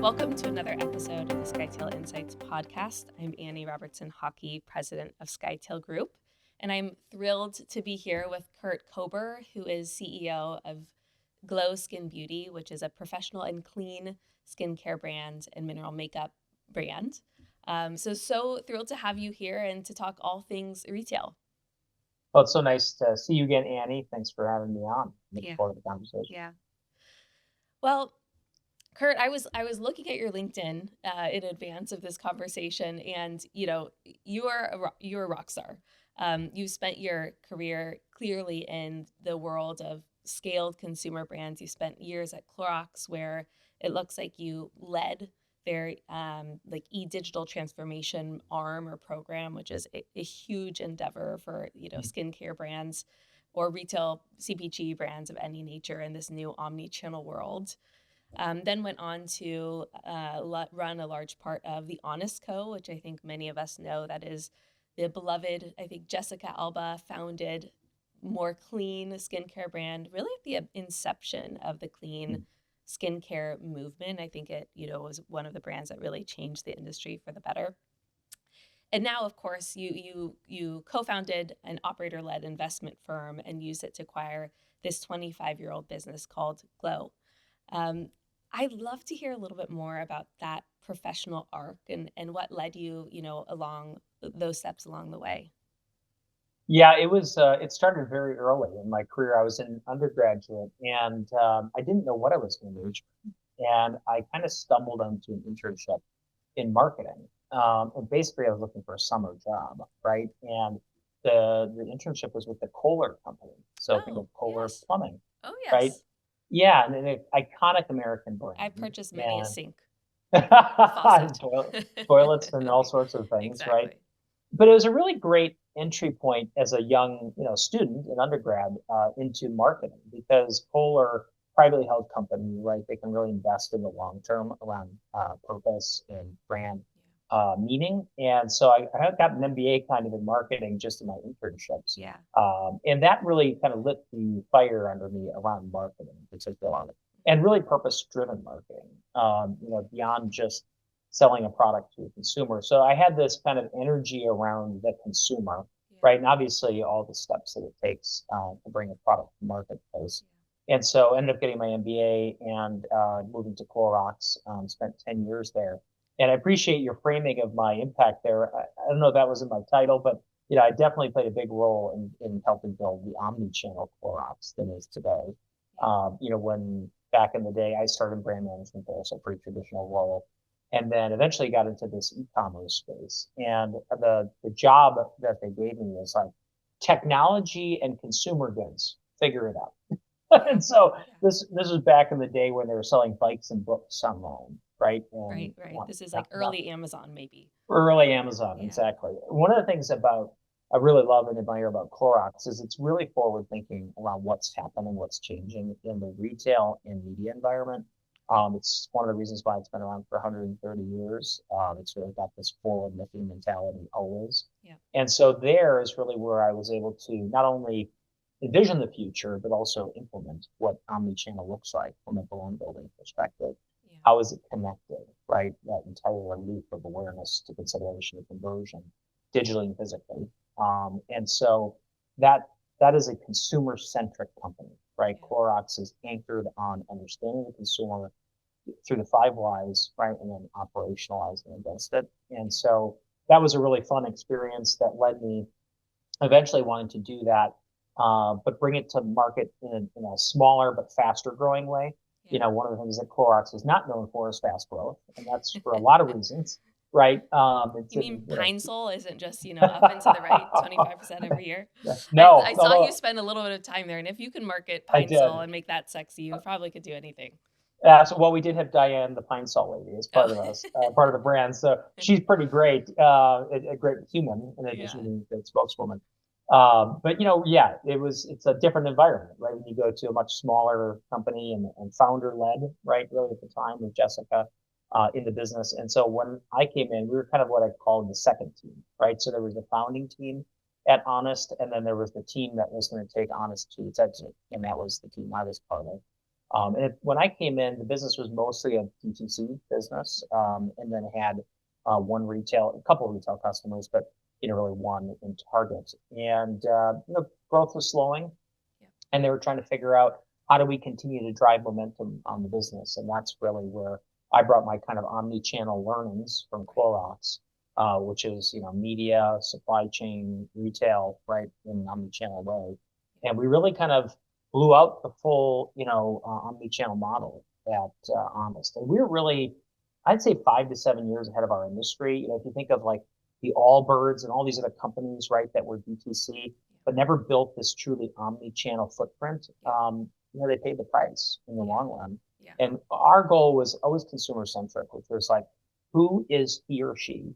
Welcome to another episode of the Skytale Insights podcast. I'm Annie Robertson Hockey, president of Skytale Group, and I'm thrilled to be here with Kurt Kober, who is CEO of Glow Skin Beauty, which is a professional and clean skincare brand and mineral makeup brand. So thrilled to have you here and to talk all things retail. Well, it's so nice to see you again, Annie. Thanks for having me on. Looking forward to the conversation. Yeah. Well, Kurt, I was looking at your LinkedIn in advance of this conversation, and you're a rock star. You spent your career clearly in the world of scaled consumer brands. You spent years at Clorox, where it looks like you led their digital transformation arm or program, which is a huge endeavor for skincare brands or retail CPG brands of any nature in this new omnichannel world. Then went on to run a large part of the Honest Co., which I think many of us know. That is the beloved, I think Jessica Alba founded more clean skincare brand, really at the inception of the clean skincare movement. I think it, was one of the brands that really changed the industry for the better. And now, of course, you co-founded an operator-led investment firm and used it to acquire this 25-year-old business called Glow. I'd love to hear a little bit more about that professional arc and what led you, along those steps along the way. Yeah, it started very early in my career. I was an undergraduate and I didn't know what I was going to do. And I kind of stumbled onto an internship in marketing. And basically I was looking for a summer job, right? And the internship was with the Kohler company. So think of Kohler Plumbing. Oh, yes. Right? Yeah, and an iconic American brand. I've purchased many a sink. Toilets and all sorts of things, exactly. Right? But it was a really great entry point as a young, student, an undergrad, into marketing because Kohler, privately held company, right? They can really invest in the long term around purpose and brand meaning. And so I got an MBA kind of in marketing just in my internships. Yeah. And that really kind of lit the fire under me around marketing, particularly, and really purpose-driven marketing, beyond just selling a product to a consumer. So I had this kind of energy around the consumer, right? And obviously all the steps that it takes to bring a product to marketplace. And so I ended up getting my MBA and moving to Clorox, spent 10 years there. And I appreciate your framing of my impact there. I don't know if that was in my title, but I definitely played a big role in helping build the omnichannel Clorox that is today. When back in the day I started brand management there, so pretty traditional role, and then eventually got into this e-commerce space. And the job that they gave me was like technology and consumer goods, figure it out. And so this was back in the day when they were selling bikes and books online. Right. And, right. This is like early Amazon, maybe. Early Amazon, exactly. One of the things I really love and admire about Clorox is it's really forward thinking around what's happening, what's changing in the retail and media environment. It's one of the reasons why it's been around for 130 years. It's really got this forward looking mentality always. Yeah. And so there is really where I was able to not only envision the future, but also implement what omnichannel looks like from a brand building perspective. How is it connected, right? That entire loop of awareness to consideration of conversion, digitally and physically. And so that is a consumer-centric company, right? Yeah. Clorox is anchored on understanding the consumer through the 5 whys, right? And then operationalizing against it. And so that was a really fun experience that led me eventually wanting to do that, but bring it to market in a smaller but faster growing way. Yeah. One of the things that Clorox is not known for is fast growth, and that's for a lot of reasons, right? You mean Pine Sol isn't just, up and to the right 25% every year? No. I saw you spend a little bit of time there, and if you can market Pine Sol and make that sexy, you probably could do anything. So we did have Diane, the Pine Sol lady, as part of us, part of the brand. So she's pretty great, a great human in addition to being a good spokeswoman. But it's a different environment, right? When you go to a much smaller company and founder led, right? Really at the time with Jessica in the business. And so when I came in, we were kind of what I called the second team, right? So there was the founding team at Honest, and then there was the team that was going to take Honest to its exit, and that was the team I was part of. When I came in, the business was mostly a DTC business, and then had a couple of retail customers, but really one in Target. And growth was slowing, Yeah. and they were trying to figure out how do we continue to drive momentum on the business, and that's really where I brought my kind of omni-channel learnings from Clorox, which is media, supply chain, retail, right, in an omni-channel way, and we really kind of blew out the full omni-channel model at Honest, and we're really, I'd say, 5 to 7 years ahead of our industry. If you think of like the Allbirds and all these other companies, right, that were DTC but never built this truly omni-channel footprint, they paid the price in the long run. Yeah. And our goal was always consumer-centric, which was like, who is he or she?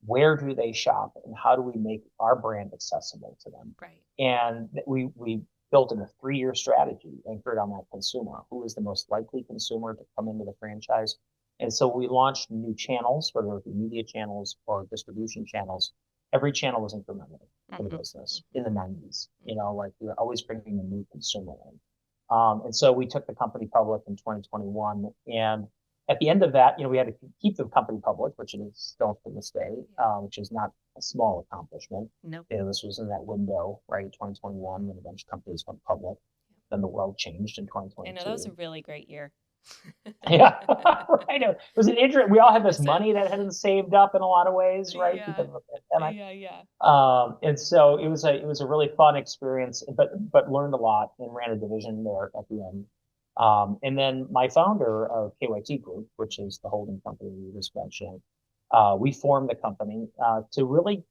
Where do they shop? And how do we make our brand accessible to them? Right. And we built in a 3-year strategy anchored on that consumer. Who is the most likely consumer to come into the franchise? And so we launched new channels, whether it be media channels or distribution channels. Every channel was incremental for the business in the 90s. Like we were always bringing a new consumer in. And so we took the company public in 2021. And at the end of that, we had to keep the company public, which it is still to this day, which is not a small accomplishment. Nope. This was in that window, right, 2021, when a bunch of companies went public. Then the world changed in 2022. I know that was a really great year. Yeah, I know. It was an interesting. We all had this money that had been saved up in a lot of ways, right? Yeah. Because of the pandemic. Yeah. And so it was a really fun experience, but learned a lot and ran a division there at the end. And then my founder of KYT Group, which is the holding company you just mentioned, we formed the company to really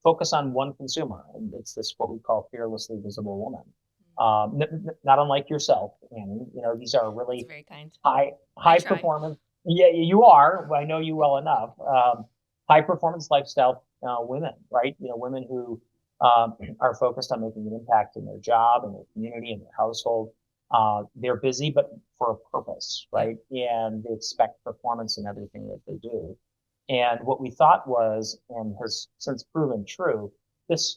focus on one consumer, and it's this what we call fearlessly visible woman. Not unlike yourself, Annie. These are really very kind. high performance. Yeah, you are. I know you well enough. High performance lifestyle women, right? Women who are focused on making an impact in their job, in their community, in their household. They're busy, but for a purpose, right? And they expect performance in everything that they do. And what we thought was, and has since proven true,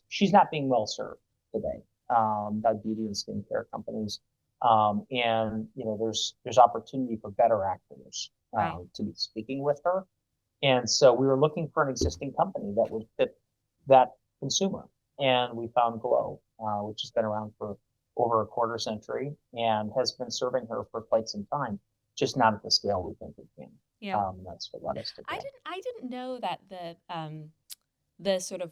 she's not being well served today by beauty and skincare companies. And there's opportunity for better actors to be speaking with her. And so we were looking for an existing company that would fit that consumer. And we found Glow, which has been around for over a quarter century and has been serving her for quite some time, just not at the scale we think it can. Yeah. That's what led us to Glow. I didn't know that the sort of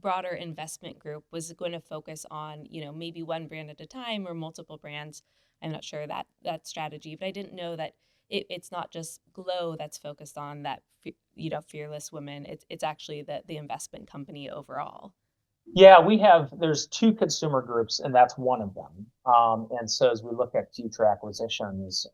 broader investment group was going to focus on, maybe one brand at a time or multiple brands. I'm not sure that strategy, but I didn't know that it's not just Glow that's focused on that, fearless women. It's actually the investment company overall. Yeah, there's 2 consumer groups, and that's one of them. And so as we look at future acquisitions,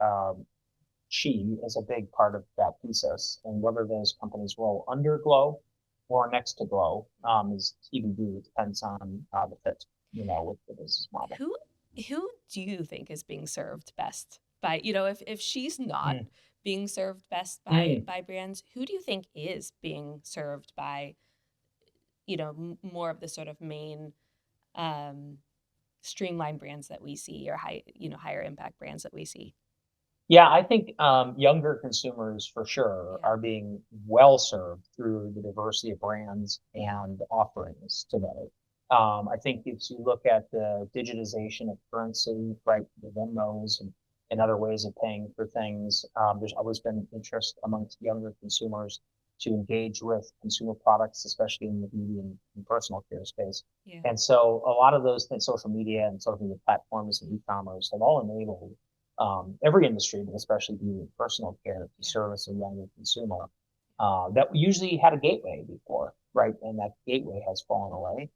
she is a big part of that thesis, and whether those companies roll under Glow or next to Glow is TBD. It depends on the fit, with the business model. Who do you think is being served best by, if she's not being served best by brands, who do you think is being served by, more of the sort of main streamlined brands that we see, or higher impact brands that we see? Yeah, I think younger consumers for sure are being well served through the diversity of brands and offerings today. I think if you look at the digitization of currency, right, the Venmos and other ways of paying for things, there's always been interest amongst younger consumers to engage with consumer products, especially in the beauty and personal care space. Yeah. And so a lot of those things, social media and social media platforms and e-commerce, have all enabled every industry, but especially beauty and personal care, to service a younger consumer that usually had a gateway before, right? And that gateway has fallen away.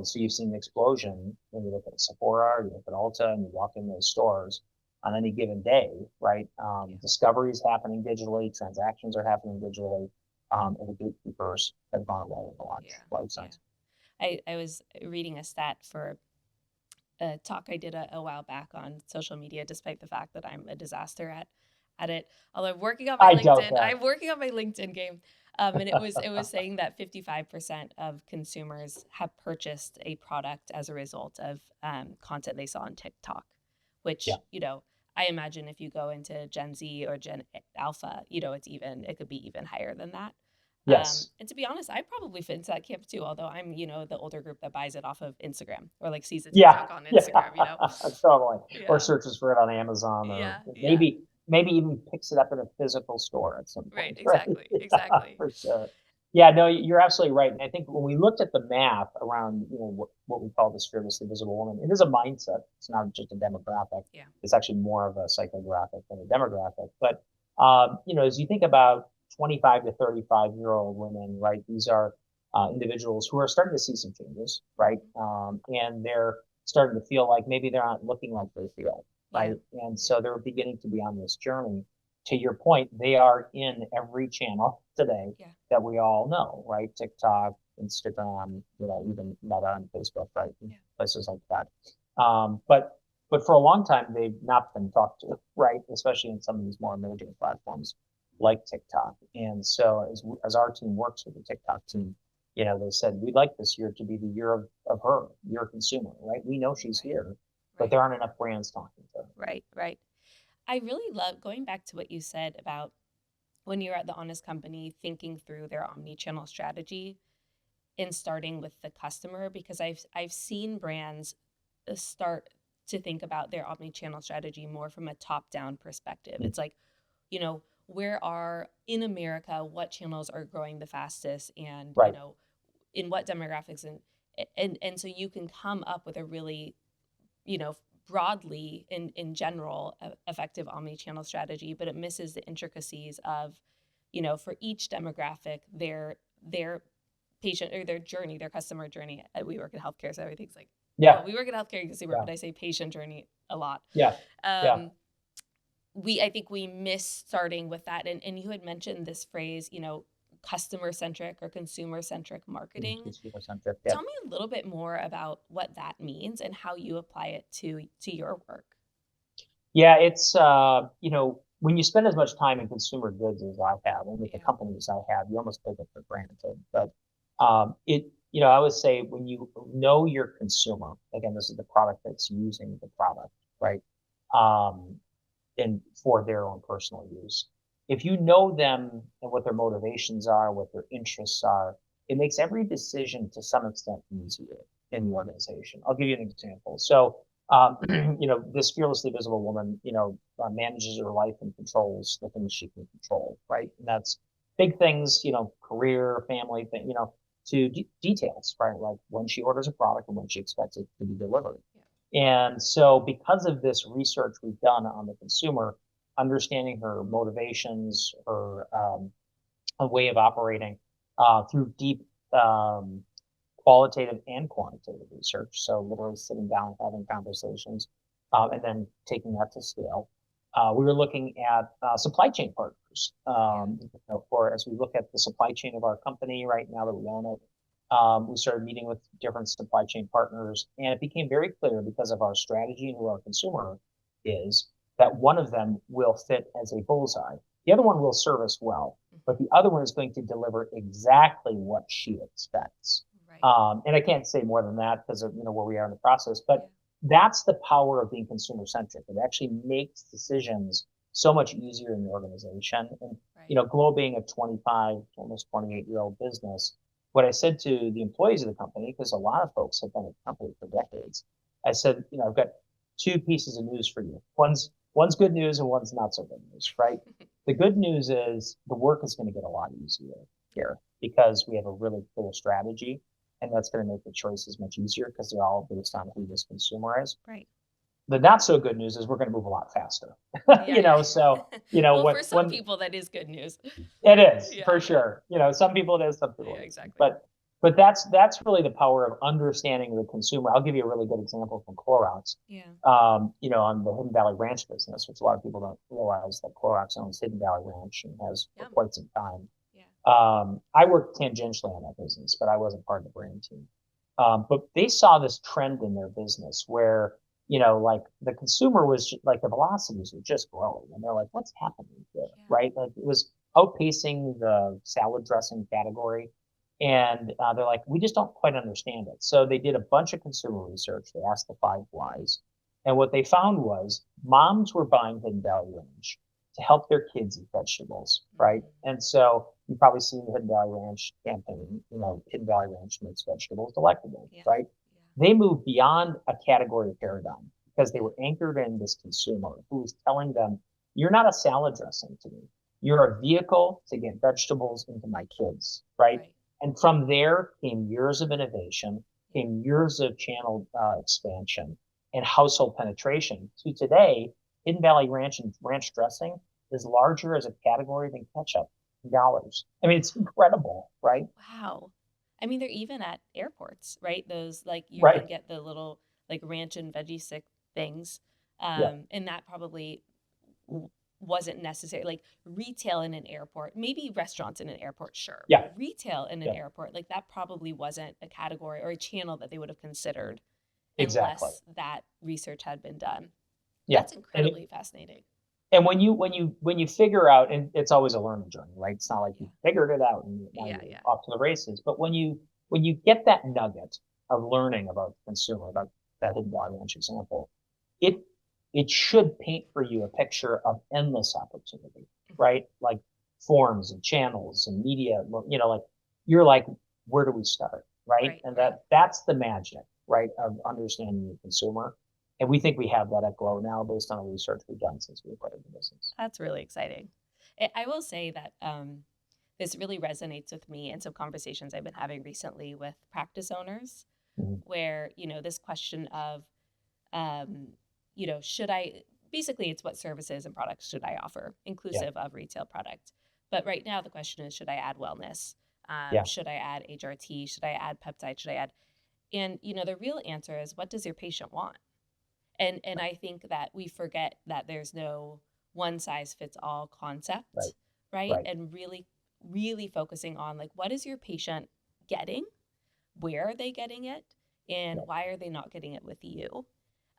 So you've seen the explosion when you look at Sephora, or you look at Ulta, and you walk in those stores on any given day, right? Discovery is happening digitally, transactions are happening digitally, and the gatekeepers have gone away in a lot of sense. I was reading a stat for a talk I did a while back on social media, despite the fact that I'm a disaster at it. Although I'm working on my LinkedIn game. And it was saying that 55% of consumers have purchased a product as a result of content they saw on TikTok, which, I imagine if you go into Gen Z or Gen Alpha, it could be even higher than that. Yes. And to be honest, I probably fit into that camp too, although I'm, the older group that buys it off of Instagram or like sees a Yeah. TikTok on Yeah. Instagram. Totally. Or Yeah. searches for it on Amazon, or Yeah. Yeah. maybe even picks it up in a physical store at some Right. point, right? Exactly. Yeah, Exactly. for sure. Yeah, no, you're absolutely right. And I think when we looked at the math around, what we call this fearlessly visible woman, it is a mindset. It's not just a demographic. Yeah. It's actually more of a psychographic than a demographic. But as you think about 25 to 35-year-old women, right? These are individuals who are starting to see some changes, right? And they're starting to feel like maybe they're not looking like they feel, Yeah. right? And so they're beginning to be on this journey. To your point, they are in every channel today Yeah. that we all know, right? TikTok, Instagram, even Meta and Facebook, right? Yeah. Places like that. But for a long time, they've not been talked to, right? Especially in some of these more emerging platforms like TikTok. And so as our team works with the TikTok team, they said, we'd like this year to be the year of her, your consumer, right? We know she's Right. here, but Right. there aren't enough brands talking to her. Right. Right. I really love going back to what you said about when you're at the Honest Company thinking through their omni-channel strategy and starting with the customer, because I've seen brands start to think about their omni-channel strategy more from a top-down perspective. It's like, where are in America, what channels are growing the fastest, and Right. in what demographics, and so you can come up with a really, broadly in general effective omni-channel strategy, but it misses the intricacies of, for each demographic, their patient or their journey, their customer journey. We work in healthcare, so everything's like, Yeah. well, we work in healthcare and consumer, Yeah. but I say patient journey a lot. Yeah. Yeah. I think we miss starting with that. And you had mentioned this phrase, customer-centric or consumer-centric marketing. Consumer-centric. Yeah. Tell me a little bit more about what that means and how you apply it to your work. Yeah, it's when you spend as much time in consumer goods as I have, and with the companies I have, you almost take it for granted. But I always say when you know your consumer, again, this is the product that's using the product, right? And for their own personal use. If you know them and what their motivations are, what their interests are, it makes every decision to some extent easier in the organization. I'll give you an example. So, this fearlessly visible woman, manages her life and controls the things she can control, right? And that's big things, career, family, to details, right? Like when she orders a product and when she expects it to be delivered. And so because of this research we've done on the consumer, understanding her motivations, her a way of operating through deep qualitative and quantitative research. So literally sitting down, having conversations, and then taking that to scale. We were looking at supply chain partners. As we look at the supply chain of our company right now that we own it, we started meeting with different supply chain partners, and it became very clear because of our strategy and who our consumer is that one of them will fit as a bullseye. The other one will serve us well, but the other one is going to deliver exactly what she expects. Right. And I can't say more than that because of where we are in the process, but that's the power of being consumer centric. It actually makes decisions so much easier in the organization. And Glow being a 25, almost 28-year-old business, what I said to the employees of the company, because a lot of folks have been at the company for decades, I said, I've got two pieces of news for you. One's good news and one's not so good news, right? The good news is the work is going to get a lot easier here because we have a really clear strategy, and that's going to make the choices much easier because they're all based on who this consumer is. Right. The not so good news is we're going to move a lot faster. So for some people that is good news. It is for sure. Some people it is, some people exactly. But that's really the power of understanding the consumer. I'll give you a really good example from Clorox. Yeah. On the Hidden Valley Ranch business, which a lot of people don't realize that Clorox owns Hidden Valley Ranch and has for quite some time. Yeah. I worked tangentially on that business, but I wasn't part of the brand team. But they saw this trend in their business where like the consumer was like the velocities were just growing, and they're like, "What's happening here?" Right? Like it was outpacing the salad dressing category, and they're like, "We just don't quite understand it." So they did a bunch of consumer research. They asked the 5 whys, And what they found was moms were buying Hidden Valley Ranch to help their kids eat vegetables, right? And so you probably seen the Hidden Valley Ranch campaign, Hidden Valley Ranch makes vegetables delectable, Yeah. right? Yeah. They moved beyond a category paradigm because they were anchored in this consumer who was telling them, you're not a salad dressing to me. You're a vehicle to get vegetables into my kids, right? Right. And from there came years of innovation, came years of channel expansion and household penetration to today. Hidden Valley Ranch and ranch dressing is larger as a category than ketchup in dollars. I mean, it's incredible, right? Wow. I mean, they're even at airports, right? Those like you Right. can get the little like ranch and veggie stick things. Yeah. And that probably wasn't necessary. Like retail in an airport, maybe restaurants in an airport, sure. Yeah. But retail in an Yeah. airport, like that probably wasn't a category or a channel that they would have considered Exactly. unless that research had been done. Yeah. That's incredibly fascinating. And when you figure out, and it's always a learning journey, right? It's not like you figured it out and now Yeah, you're yeah. off to the races. But when you get that nugget of learning about the consumer, about that Hidden Valley Ranch example, it it should paint for you a picture of endless opportunity, right? Like forms and channels and media, like you're like, where do we start, right? Right, And right. that's the magic, right, of understanding the consumer. And we think we have that at Glow now based on the research we've done since we acquired the business. That's really exciting. I will say that this really resonates with me in some conversations I've been having recently with practice owners, Mhm. where, this question of, should I, basically it's what services and products should I offer, Yeah. inclusive of retail product. But right now the question is, should I add wellness? Yeah. Should I add HRT? Should I add peptide? Should I add, and, the real answer is, what does your patient want? And I think that we forget that there's no one size fits all Right. concept, right? Right. And really, really focusing on like, what is your patient getting? Where are they getting it? And Yeah. why are they not getting it with you?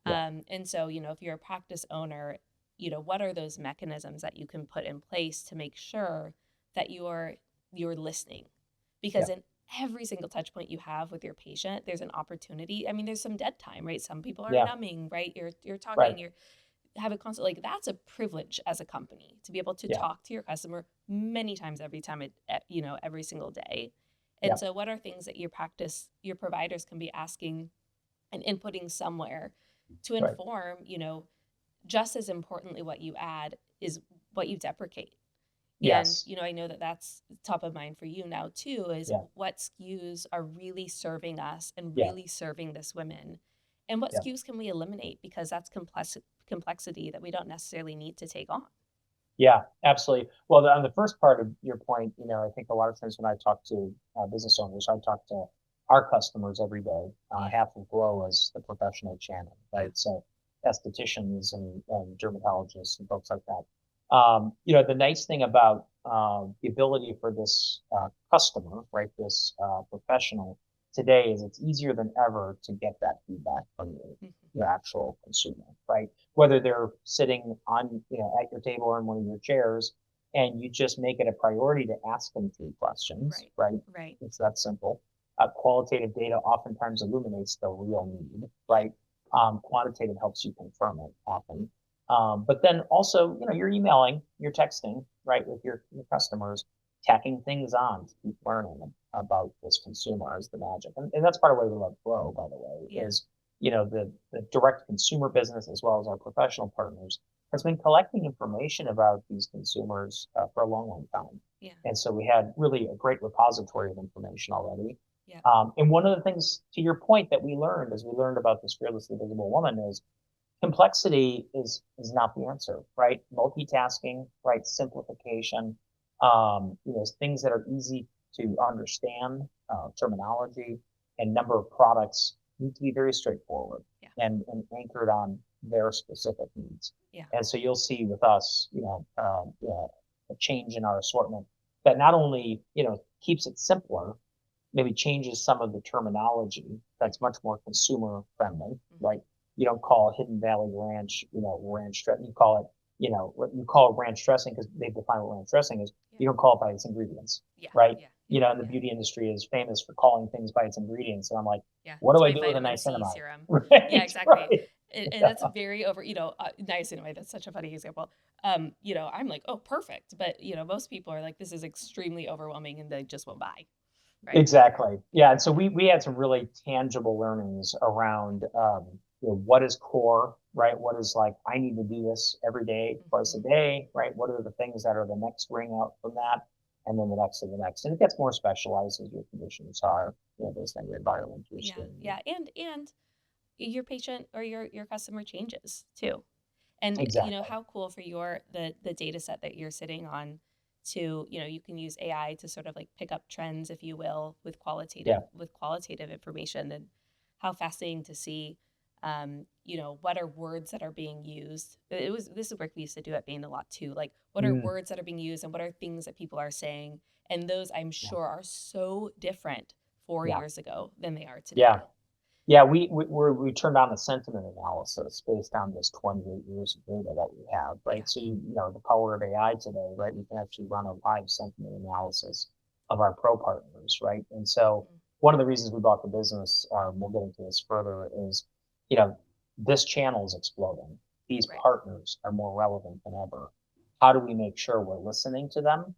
Yeah. And so, if you're a practice owner, what are those mechanisms that you can put in place to make sure that you're listening? Because Yeah. in every single touch point you have with your patient, there's an opportunity. I mean, there's some dead time, right? Some people are Yeah. numbing, right? You're Right. talking, you're have a constant, like that's a privilege as a company to be able to Yeah. talk to your customer many times every time every single day. Yeah. And so what are things that your providers can be asking and inputting somewhere to Right. inform, just as importantly, what you add is what you deprecate. And, Yes. I know that that's top of mind for you now too, is Yeah. what SKUs are really serving us and Yeah. really serving this women. And what Yeah. SKUs can we eliminate because that's complexity that we don't necessarily need to take on. Yeah, absolutely. Well, on the first part of your point, I think a lot of times when I talk to business owners, I talk to our customers every day. Half of Glow is the professional channel, right? So estheticians and dermatologists and folks like that. The nice thing about the ability for this customer, right, this professional today is it's easier than ever to get that feedback from your actual consumer, right? Whether they're sitting on, at your table or in one of your chairs, and you just make it a priority to ask them 3 questions, right? Right. It's that simple. Qualitative data oftentimes illuminates the real need, right? Quantitative helps you confirm it often. But then also, you're emailing, you're texting, right, with your customers, tacking things on to keep learning about this consumer as the magic. And that's part of why we love Flow, by the way, Yeah. is, the direct consumer business as well as our professional partners has been collecting information about these consumers for a long, long time. Yeah. And so we had really a great repository of information already. Yeah. And one of the things, to your point, that we learned as we learned about this fearlessly visible woman is complexity is not the answer, right? Multitasking, right? Simplification, things that are easy to understand, terminology and number of products need to be very straightforward. Yeah. And anchored on their specific needs. Yeah. And so you'll see with us, a change in our assortment that not only, keeps it simpler, maybe changes some of the terminology that's much more consumer friendly, right? You don't call Hidden Valley Ranch, ranch dressing. You call it, what you call it ranch dressing because they define what ranch dressing is. Yeah. You don't call it by its ingredients, Yeah. right? Yeah. And the beauty industry is famous for calling things by its ingredients. And I'm like, Yeah. what do It's I my do with a vitamin C niacinamide? serum. Right, Yeah, exactly. right. and that's very over, nice in a way. That's such a funny example. I'm like, oh, perfect. But, most people are like, this is extremely overwhelming and they just won't buy. Right. Exactly. Yeah. And so we had some really tangible learnings around what is core, right? What is like, I need to do this every day, twice a Hmm. day, right? What are the things that are the next ring out from that? And then the next and the next. And it gets more specialized as your conditions are, based on your environment you're Yeah. staying in. Yeah. And your patient or your customer changes too. And Exactly. how cool for the data set that you're sitting on to, you can use AI to sort of like pick up trends, if you will, with Yeah. qualitative information. And how fascinating to see, what are words that are being used. This is work we used to do at Bain a lot too. Like, what are Mm, words that are being used and what are things that people are saying? And those, I'm yeah. sure, are so different four Yeah. years ago than they are Yeah. today. Yeah, we turned on the sentiment analysis based on this 28 years of data that we have, Yeah. right? So the power of AI today, right? You can actually run a live sentiment analysis of our pro partners, right? And so Mm. one of the reasons we bought the business, we'll get into this further, is you know this channel is exploding. These Right. partners are more relevant than ever. How do we make sure we're listening to them?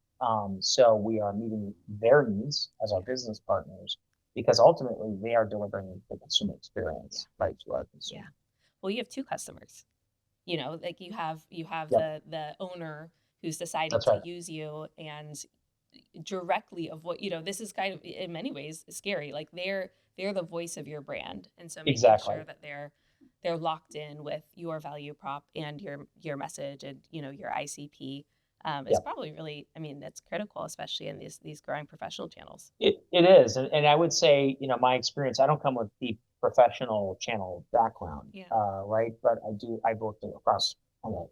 So we are meeting their needs as our Yeah. business partners because ultimately they are delivering the consumer Yeah. experience right to our Yeah. consumer. Well, you have two customers. Like you have Yep, the owner who's deciding that's to right. use you, and directly of what, this is kind of in many ways scary. Like they're the voice of your brand, and so making Exactly. sure that they're locked in with your value prop and your message and your ICP, is Yep. probably really, I mean, that's critical, especially in these growing professional channels. It is, and I would say, my experience. I don't come with deep professional channel background, Yeah. right? But I've worked across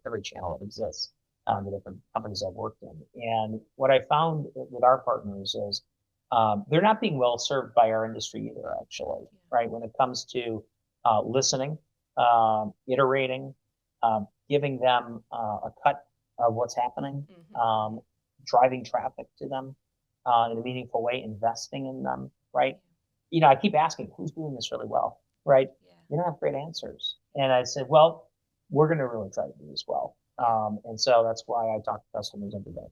every channel that exists, the different companies I've worked in. And what I found with our partners is they're not being well served by our industry either, actually, Yeah. right? When it comes to listening, iterating, giving them a cut of what's happening, Hmm. driving traffic to them in a meaningful way, investing in them, right? Yeah. I keep asking, who's doing this really well, right? Yeah. You don't have great answers. And I said, well, we're going to really try to do this well. Yeah. And so that's why I talk to customers every day.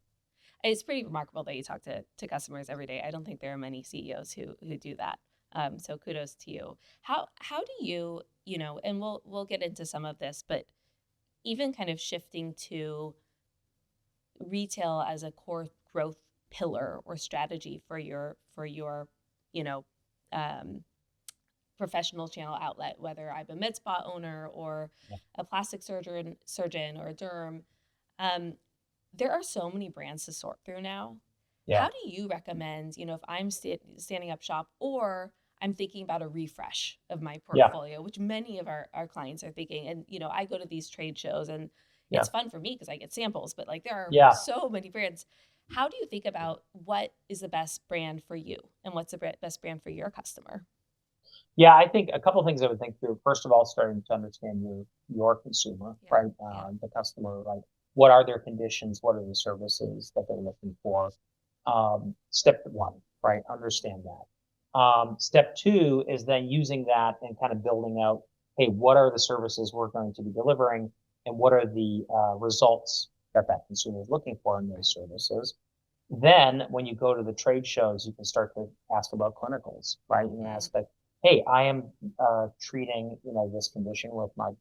It's pretty remarkable that you talk to customers every day. I don't think there are many CEOs who do that. So kudos to you. How do you, and we'll get into some of this, but even kind of shifting to retail as a core growth pillar or strategy for your you know um, professional channel outlet, whether I'm a med spa owner or Yeah. a plastic surgeon or a derm. Um, there are so many brands to sort through now. Yeah. How do you recommend, if I'm standing up shop, or I'm thinking about a refresh of my Yeah. portfolio, which many of our clients are thinking. And, I go to these trade shows and Yeah. it's fun for me because I get samples, but like there are Yeah. so many brands. How do you think about what is the best brand for you and what's the best brand for your customer? Yeah, I think a couple of things I would think through. First of all, starting to understand your consumer, Yeah. right? Yeah. The customer, like what are their conditions? What are the services that they're looking for? Step one, right? Understand that. Step two is then using that and kind of building out, hey, what are the services we're going to be delivering, and what are the results that that consumer is looking for in Right. those services? Then when you go to the trade shows, you can start to ask about clinicals, right? You can Mm. ask like, hey, I am treating, this condition with my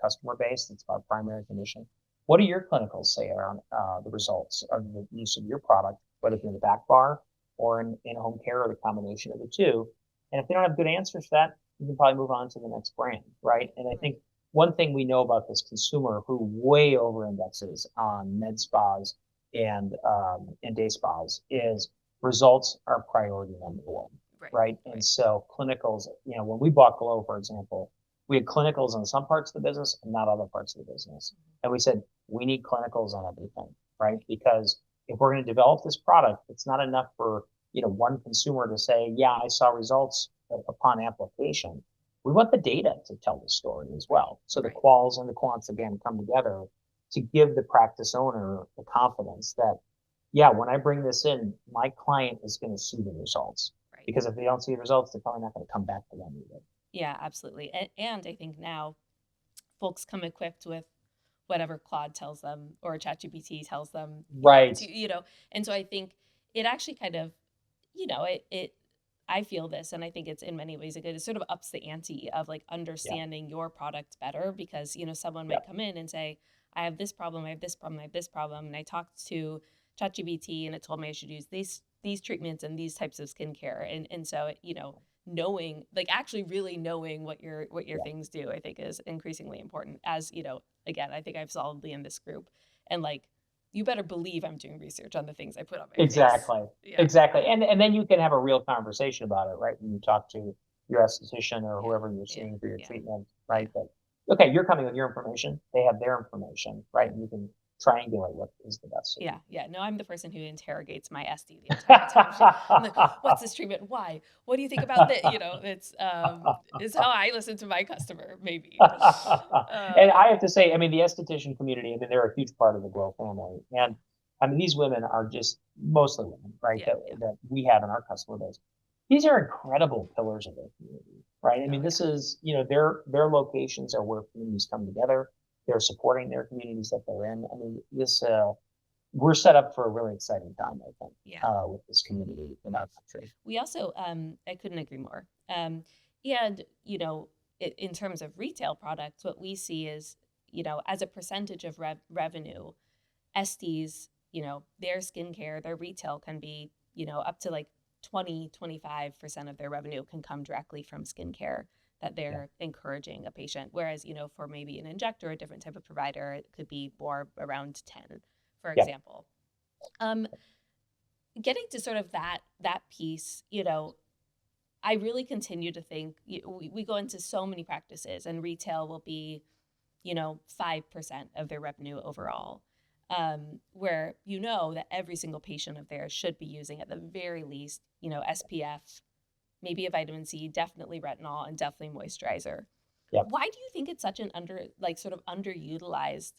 customer base. It's my primary condition. What do your clinicals say around the results of the use of your product, whether it's in the back bar or in home care or the combination of the two? And if they don't have good answers to that, you can probably move on to the next brand, right? And I think Right. one thing we know about this consumer who way over indexes on med spas and day spas is results are priority number one, Right. right? And Right. so clinicals, when we bought Glow, for example, we had clinicals in some parts of the business and not other parts of the business. Mhm. And we said, we need clinicals on everything, right? Because if we're going to develop this product, it's not enough for, one consumer to say, yeah, I saw results upon application. We want the data to tell the story as Right. well. So the Right. quals and the quants again come together to give the practice owner the confidence that, yeah, when I bring this in, my client is going to see the results. Right. Because if they don't see the results, they're probably not going to come back to them either. Yeah, absolutely. And I think now, folks come equipped with whatever Claude tells them or ChatGPT tells them, Right. and so I think it actually kind of, it I feel this, and I think it's in many ways a good, it sort of ups the ante of like Yeah. understanding your product better, because, someone Yeah. might come in and say, I have this problem, I have this problem, I have this problem. And I talked to ChatGPT and it told me I should use these treatments and these types of skincare. And so, knowing, like actually really knowing what your Yeah. things do, I think is increasingly important. As, again, I think I'm solidly in this group. And like, you better believe I'm doing research on the things I put on my face. Exactly. Yeah. Exactly. And then you can have a real conversation about it, right? When you talk to your esthetician or Yeah. whoever you're Yeah. seeing for your Yeah. treatment, Yeah. right? That, okay, you're coming with your information, they have their information, right? And you can triangulate what is the best Yeah, solution. yeah. No, I'm the person who interrogates my SD the entire time. I'm like, "What's this treatment? Why? What do you think about that?" It's how I listen to my customer, maybe. And Um, I have to say, I mean, the esthetician community, I mean, they're a huge part of the Grow family. And I mean, these women are just mostly women, right? yeah, That yeah. that we have in our customer base. These are incredible pillars of their community, right? I Oh mean, this yeah. is, their locations are where communities come together. They're supporting their communities that they're in. I mean, we're set up for a really exciting time, I think, Yeah. with this community in our country. We also, I couldn't agree more. And in terms of retail products, what we see is, as a percentage of revenue, Estes, their skincare, their retail can be, up to like 20-25% of their revenue can come directly from skincare that Yeah. they're encouraging a patient. Whereas, for maybe an injector, a different type of provider, it could be more around 10, for Yeah. example. Um, Getting to sort of that piece, I really continue to think we go into so many practices, and retail will be, 5% of their revenue overall. Where that every single patient of theirs should be using at the very least, SPF, maybe a vitamin C, definitely retinol, and definitely moisturizer. Yeah. Why do you think it's such an sort of underutilized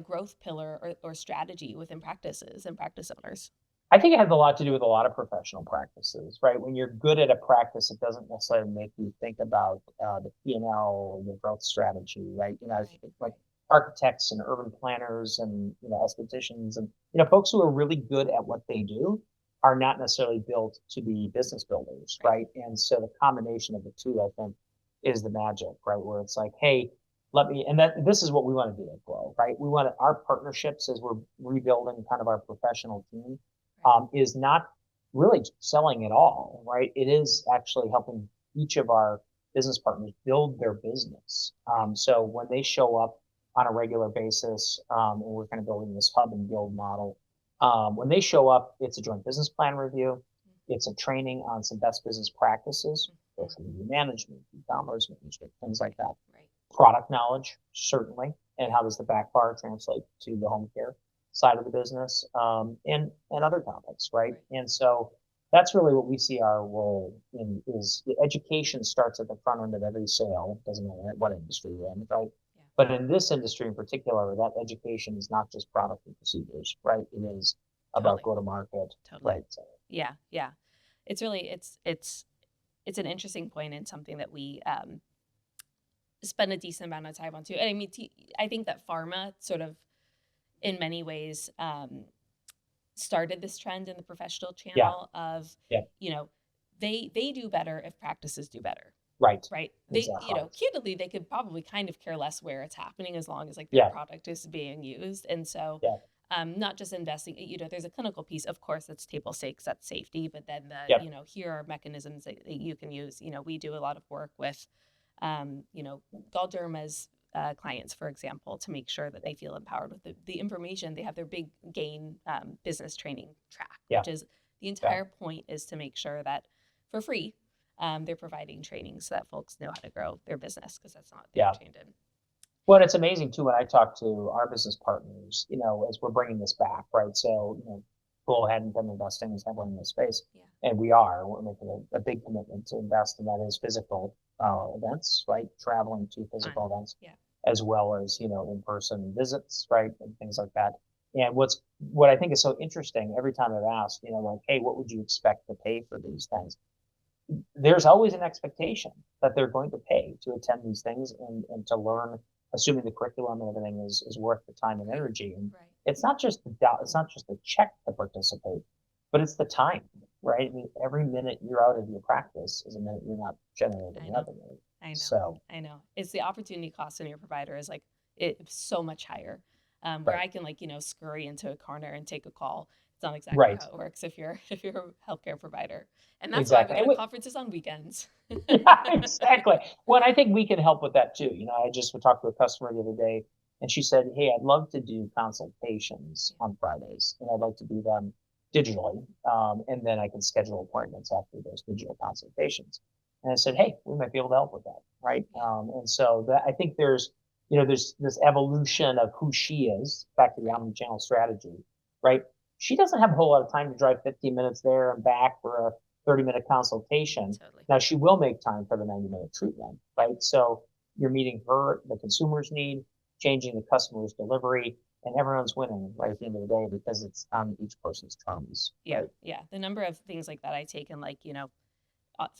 growth pillar or strategy within practices and practice owners? I think it has a lot to do with a lot of professional practices, right? When you're good at a practice, it doesn't necessarily make you think about the P&L or your growth strategy, right? Right. Like architects and urban planners and estheticians and folks who are really good at what they do are not necessarily built to be business builders, Right. right? And so the combination of the two, I think, is the magic, right? Where it's like, hey, and that this is what we want to do at Glow, right? We want our partnerships as we're rebuilding kind of our professional team is not really selling at all, right? It is actually helping each of our business partners build their business. So when they show up on a regular basis, and we're kind of building this hub and build model, when they show up, it's a joint business plan review. It's a training on some best business practices, social media management, e-commerce management, things like that. Right. Product knowledge, certainly, and how does the back bar translate to the home care side of the business, and other topics, right? And so that's really what we see our role in is the education starts at the front end of every sale. Doesn't matter what industry you're in, right? Yeah. But in this industry in particular, that education is not just product and procedures, right? It is about Totally. go to market, Totally. right? So, Yeah, yeah. It's really it's an interesting point and something that we spend a decent amount of time on too. And I mean, I think that pharma sort of, in many ways, started this trend in the professional yeah, channel of, yeah, they do better if practices do better. right, Right. They, exactly, candidly, they could probably kind of care less where it's happening as long as like their yeah, product is being used. And so, yeah, not just investing, there's a clinical piece, of course, that's table stakes, that's safety, but then yep, here are mechanisms that you can use. We do a lot of work with, Galderma's clients, for example, to make sure that they feel empowered with the information. They have their big gain business training track, yeah, which is the yeah. entire point is to make sure that for free, they're providing training so that folks know how to grow their business, because that's not what they're Yeah. trained in. Well, it's amazing too when I talk to our business partners, as we're bringing this back, right? So, Google hadn't been investing as heavily in this space, Yeah. and we are. We're making a big commitment to invest, and that is physical events, right? Traveling to physical events, Yeah. as well as in-person visits, right, and things like that. And what I think is so interesting, every time I've asked, like, hey, what would you expect to pay for these things? there's always an expectation that they're going to pay to attend these things and to learn, assuming the curriculum and everything is worth the time and energy. And Right. it's not just it's not just the check to participate, but it's the time, right? I mean, every minute you're out of your practice is a minute you're not I generating know. revenue. I know. So, I know. It's the opportunity cost on your provider is like it's so much higher. Where right, I can like, scurry into a corner and take a call. It's not exactly right, how it works if you're if you're a healthcare provider. And that's why we exactly. go And to conferences on weekends. yeah, exactly. Well, I think we can help with that too. I just talked to a customer the other day, and she said, "Hey, I'd love to do consultations on Fridays, and I'd like to do them digitally, and then I can schedule appointments after those digital consultations." And I said, "Hey, we might be able to help with that, right?" And so that I think there's this evolution of who she is, back to the Right. omnichannel strategy, right? She doesn't have a whole lot of time to drive 15 minutes there and back for a 30-minute consultation. Totally. Now she will make time for the 90-minute treatment, right? So you're meeting her, the consumer's need, changing the customer's delivery, and everyone's winning right at the end of the day because it's on each person's terms, Yeah. right? Yeah. The number of things like that I take in like,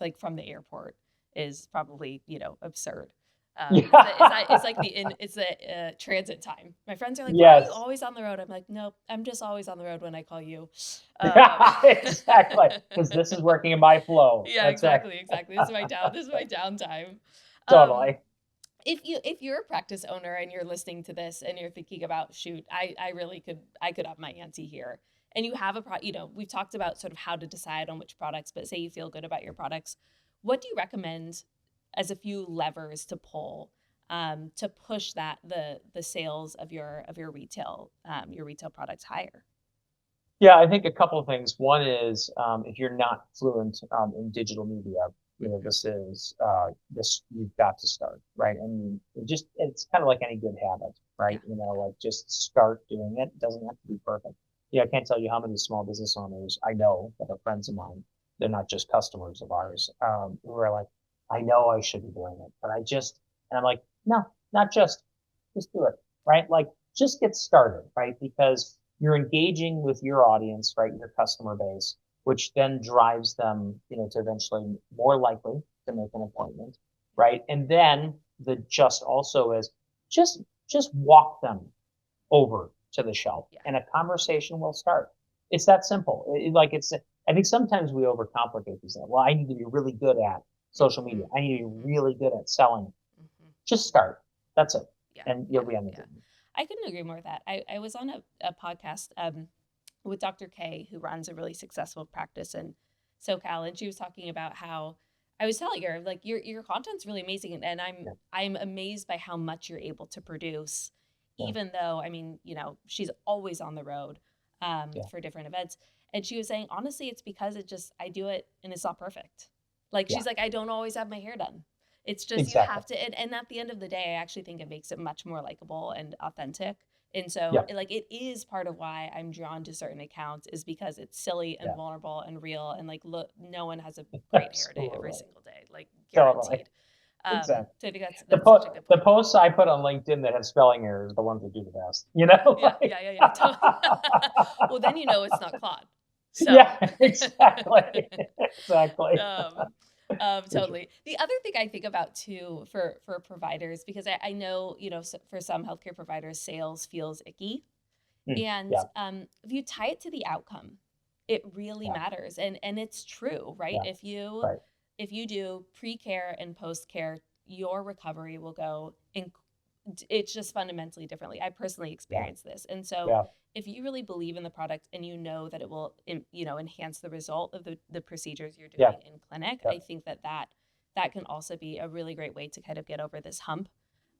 like from the airport is probably, absurd. It's like it's the transit time. My friends are like, "Why are you Yes. always on the road?" I'm like, "Nope, I'm just always on the road when I call you." Exactly. Because this is working in my flow. Yeah, That's right. exactly, exactly. This is my downtime. Um, Totally. if you're a practice owner and you're listening to this and you're thinking about, shoot, I really could up my ante here. And you have we've talked about sort of how to decide on which products, but say you feel good about your products, what do you recommend as a few levers to pull to push the sales of your retail products higher? Yeah, I think a couple of things. One is if you're not fluent in digital media, Mhm. this you've got to start, right? And it's kind of like any good habit, Yeah, right? Like just start doing it. It doesn't have to be perfect. Yeah, I can't tell you how many small business owners I know that are friends of mine. They're not just customers of ours, who are like, I know I should be doing it, but and I'm like, no, not just do it, right? Like just get started, right? Because you're engaging with your audience, right? Your customer base, which then drives them, to eventually more likely to make an appointment, right? And then the just also is just just walk them over to the shelf yeah, and a conversation will start. It's that simple. I think sometimes we overcomplicate these things. Well, I need to be really good at social media. hmm I need to be hmm really good at selling. hmm Just start. That's it. yeah, And you'll yeah, be on the yeah. game. I couldn't agree more with that. I was on a podcast with Dr. K, who runs a really successful practice in SoCal, and she was talking about how I was telling her like your content's really amazing, and Yeah. I'm amazed by how much you're able to produce, Yeah. even though she's always on the road Yeah. for different events, and she was saying honestly it's because I do it and it's not perfect. Like Yeah. she's like I don't always have my hair done. It's just you Exactly. have to, and at the end of the day, I actually think it makes it much more likable and authentic. And so, Yeah. like, it is part of why I'm drawn to certain accounts is because it's silly and Yeah. vulnerable and real. And like, look, no one has a great hair day every Absolutely. single day, like Totally. guaranteed. Exactly. So I think The that's such a good the point. posts I put on LinkedIn that have spelling errors are the ones that do the best. Yeah, yeah, Like, yeah, yeah, yeah. Totally. Well, then it's not Claude. So. yeah, exactly. Exactly. um, For sure. totally. The other thing I think about too for providers, because I know for some healthcare providers, sales feels icky, and Yeah. if you tie it to the outcome, it really Yeah. matters, and it's true, right? Yeah. If Right. you do pre-care and post-care, your recovery will go in it's just fundamentally differently. I personally Yeah. experienced this. And so Yeah. if you really believe in the product and you know that it will enhance the result of the procedures you're Yeah. doing in clinic, Yeah. I think that can also be a really great way to kind of get over this hump,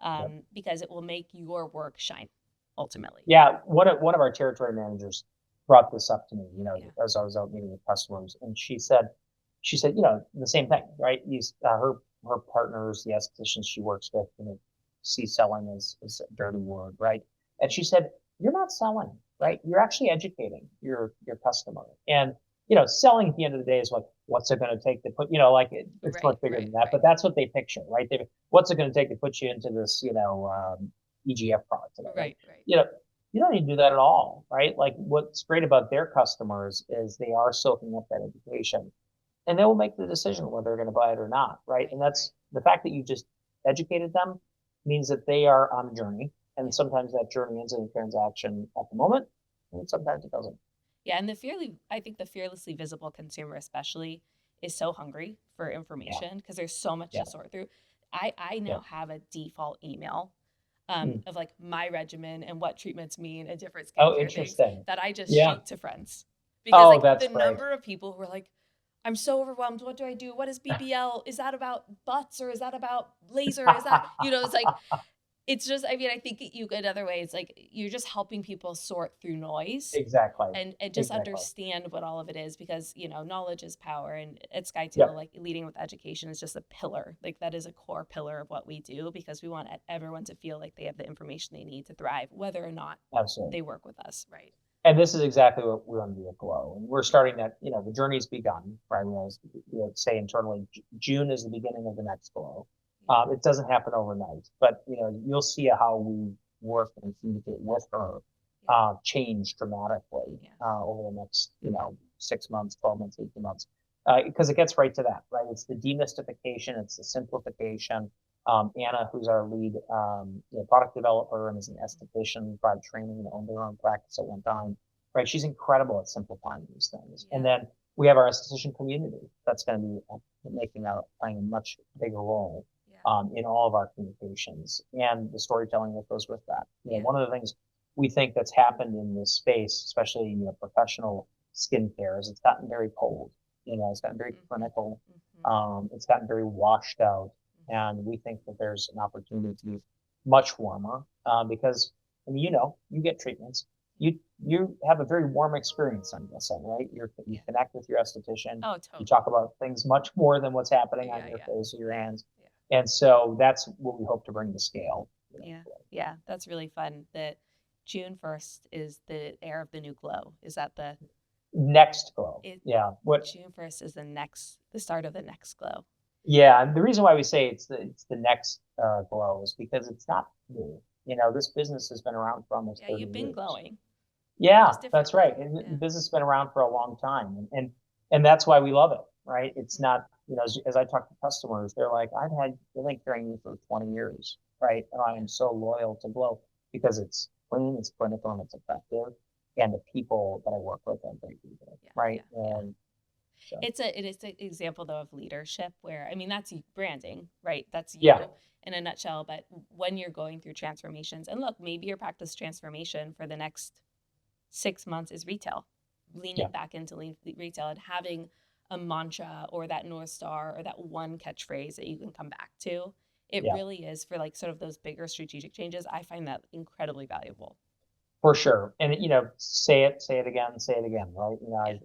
Yeah. because it will make your work shine ultimately. Yeah. One of our territory managers brought this up to me, Yeah. as I was out meeting with customers, and she said, the same thing, right? Her partners, the estheticians she works with, see selling as a dirty word, right? And she said, you're not selling, Yeah. right? You're actually educating your customer. And selling at the end of the day is like, what's it going to take to put, like it's Right, much bigger right, than that, right. but that's what they picture, right? What's it going to take to put you into this, EGF product today, right? Right, right. You know, you don't need to do that at all, right? Like what's great about their customers is they are soaking up that education and they will make the decision whether they're going to buy it or not, right? And that's the fact that you just educated them means that they are on a journey, and sometimes that journey ends in a transaction at the moment, and sometimes it doesn't. Yeah, and I think the fearlessly visible consumer especially is so hungry for Yeah, information because there's so much yeah, to sort through. I yeah. now have a default email Mm. of like my regimen and what treatments mean and different Oh, skincare things interesting. that I just Yeah. shoot to friends. Because Oh, like that's the great. number of people who are like, I'm so overwhelmed. What do I do? What is BBL? Is that about butts or is that about laser? Is that, it's like it's just, I mean, I think you in other ways, like you're just helping people sort through noise Exactly. and just Exactly. understand what all of it is because, knowledge is power. And at Skytale, Yep. like leading with education is just a pillar. Like that is a core pillar of what we do because we want everyone to feel like they have the information they need to thrive, whether or not Absolutely. they work with us. Right. And this is exactly what we want to do at Glow. And we're starting that, the journey's begun, right? Say internally, June is the beginning of the next Glow. It doesn't happen overnight, but you'll see how we work and communicate with her change dramatically over the next, 6 months, 12 months, 18 months, because it gets right to that, right? It's the demystification, it's the simplification. Anna, who's our lead product developer and is an esthetician, provided training and owned her own practice at one time, right? She's incredible at simplifying these things. And then we have our esthetician community that's going to be playing a much bigger role in all of our communications and the storytelling that goes with that. One of the things we think that's happened in this space, especially professional skincare, is it's gotten very cold. It's gotten very clinical. It's gotten very washed out. And we think that there's an opportunity to be much warmer because, I mean, you get treatments. You have a very warm experience on this end, right? You connect with your esthetician. Oh, totally. You talk about things much more than what's happening on your face or your hands. And so that's what we hope to bring to scale. Yeah, that's really fun. That June 1st is the air of the new Glow. Is that the next Glow? June 1st is the start of the next Glow. Yeah, and the reason why we say it's the next Glow is because it's not new. This business has been around for almost 30 you've been years. glowing. Yeah, that's right. And the business has been around for a long time, and that's why we love it, right? It's not, as I talk to customers, they're like, I've been carrying you for 20 years, right? And I am so loyal to Glow because it's clean, it's clinical, and it's effective, and the people that I work with are great people, right? And so. It is an example though of leadership where, I mean, that's branding, right? That's you Yeah. in a nutshell. But when you're going through transformations, and look, maybe your practice transformation for the next 6 months is retail, leaning back into retail and having a mantra or that North Star or that one catchphrase that you can come back to. It really is for like sort of those bigger strategic changes. I find that incredibly valuable. For sure. And, say it again, right?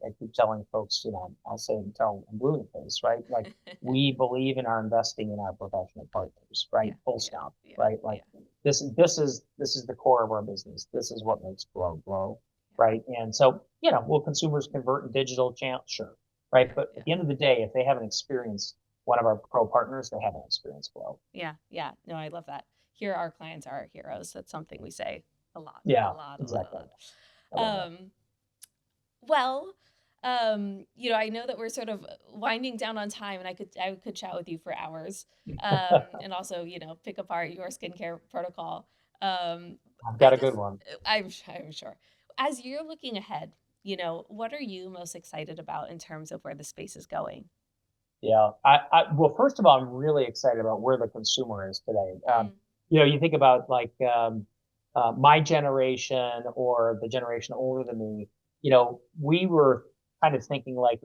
I keep telling folks, I'll say it until I'm blue in the face, right? Like we believe in our investing in our professional partners, right? Full stop, right? Like this is the core of our business. This is what makes Glow, right? And so, will consumers convert in digital channels? Sure. Right. But at the end of the day, if they haven't experienced one of our pro partners, they haven't experienced Glow. Yeah. No, I love that. Here, our clients are our heroes. That's something we say a lot. Yeah, A lot. exactly. Well, I know that we're sort of winding down on time, and I could chat with you for hours, and also, pick apart your skincare protocol. I've got a good one. I'm sure. As you're looking ahead, what are you most excited about in terms of where the space is going? Yeah, well, first of all, I'm really excited about where the consumer is today. You think about like my generation or the generation older than me, we were kind of thinking like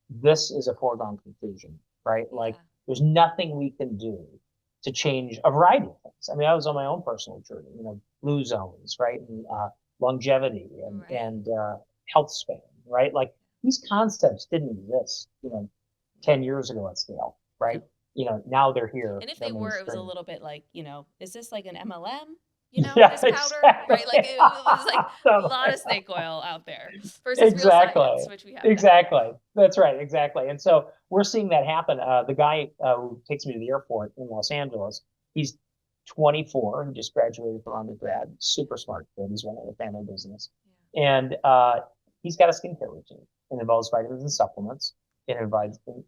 this is a foregone conclusion, right? Like there's nothing we can do to change a variety of things. I mean, I was on my own personal journey, blue zones, right? And longevity and health span, right? Like these concepts didn't exist, 10 years ago at scale, right? Now they're here. And if they were, it was a little bit like, is this like an MLM? Yeah, this powder, right? Like it was like a lot of snake oil out there versus real science, which we have. Exactly. That's right. Exactly. And so we're seeing that happen. The guy who takes me to the airport in Los Angeles, he's 24. He just graduated from undergrad. Super smart kid. He's running a family business. And he's got a skincare routine. It involves vitamins and supplements. It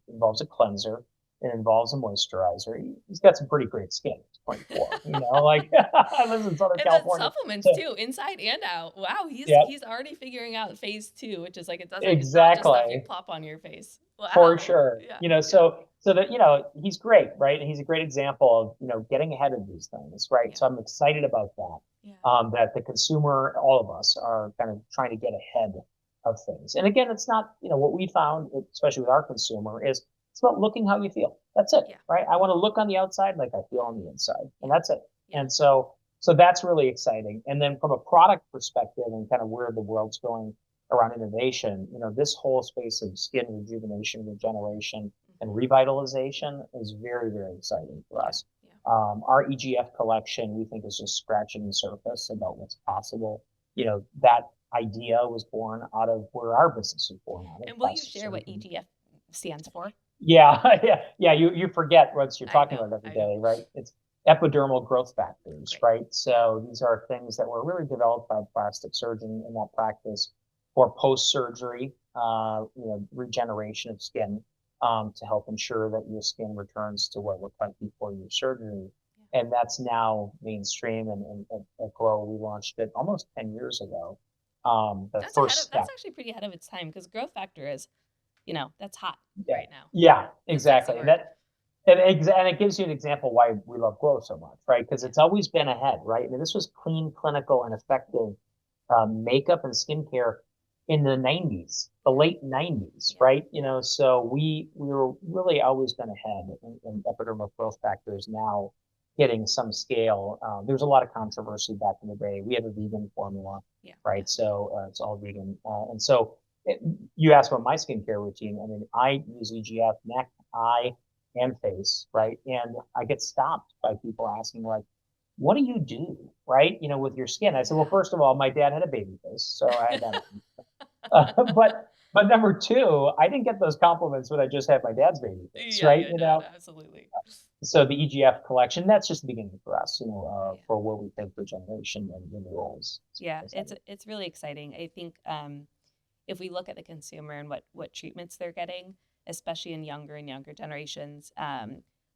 involves a cleanser. It involves a moisturizer. He's got some pretty great skin. He's 24, like I live in Southern And the California. supplements So, too, inside and out. Wow, yeah, he's already figuring out phase two, which is like it's not just stuff you exactly. plop on your face. For Wow. sure. Yeah. Yeah. So that, he's great, right? And he's a great example of, getting ahead of these things, right? Yeah. So I'm excited about that. Yeah. That the consumer, all of us are kind of trying to get ahead of things. And again, it's not, what we found, especially with our consumer, is it's about looking how you feel. That's it, Yeah. right? I want to look on the outside like I feel on the inside, and that's it. Yeah. And so that's really exciting. And then from a product perspective and kind of where the world's going around innovation, this whole space of skin rejuvenation, regeneration, and revitalization is very, very exciting for us. Yeah. Our EGF collection, we think, is just scratching the surface about what's possible. That idea was born out of where our business was born out of. And will you share what EGF stands for? Yeah, yeah. You forget what you're talking about every I day, know. right? It's epidermal growth factors, right? So these are things that were really developed by a plastic surgeon in that practice for post-surgery, regeneration of skin, to help ensure that your skin returns to what it looked like before your surgery. And that's now mainstream. And at Glow, we launched it almost 10 years ago. That's actually pretty ahead of its time, because growth factor is, that's hot right now. Yeah, exactly. And it gives you an example why we love Glow so much, right? Because it's always been ahead, right? I mean, this was clean, clinical, and effective makeup and skincare in the 90s, the late 90s, right? So we were really always been ahead, and epidermal growth factors now hitting some scale. There was a lot of controversy back in the day. We have a vegan formula, right? So it's all vegan. And so you asked about my skincare routine. I mean, I use EGF neck, eye, and face, right? And I get stopped by people asking, like, what do you do, right? With your skin. I said, well, first of all, my dad had a baby face, so I had that. But number two, I didn't get those compliments when I just had my dad's baby face, right? Absolutely. So the EGF collection, that's just the beginning for us, for where we think regeneration and renewal is. Yeah, it's really exciting. I think if we look at the consumer and what treatments they're getting, especially in younger and younger generations,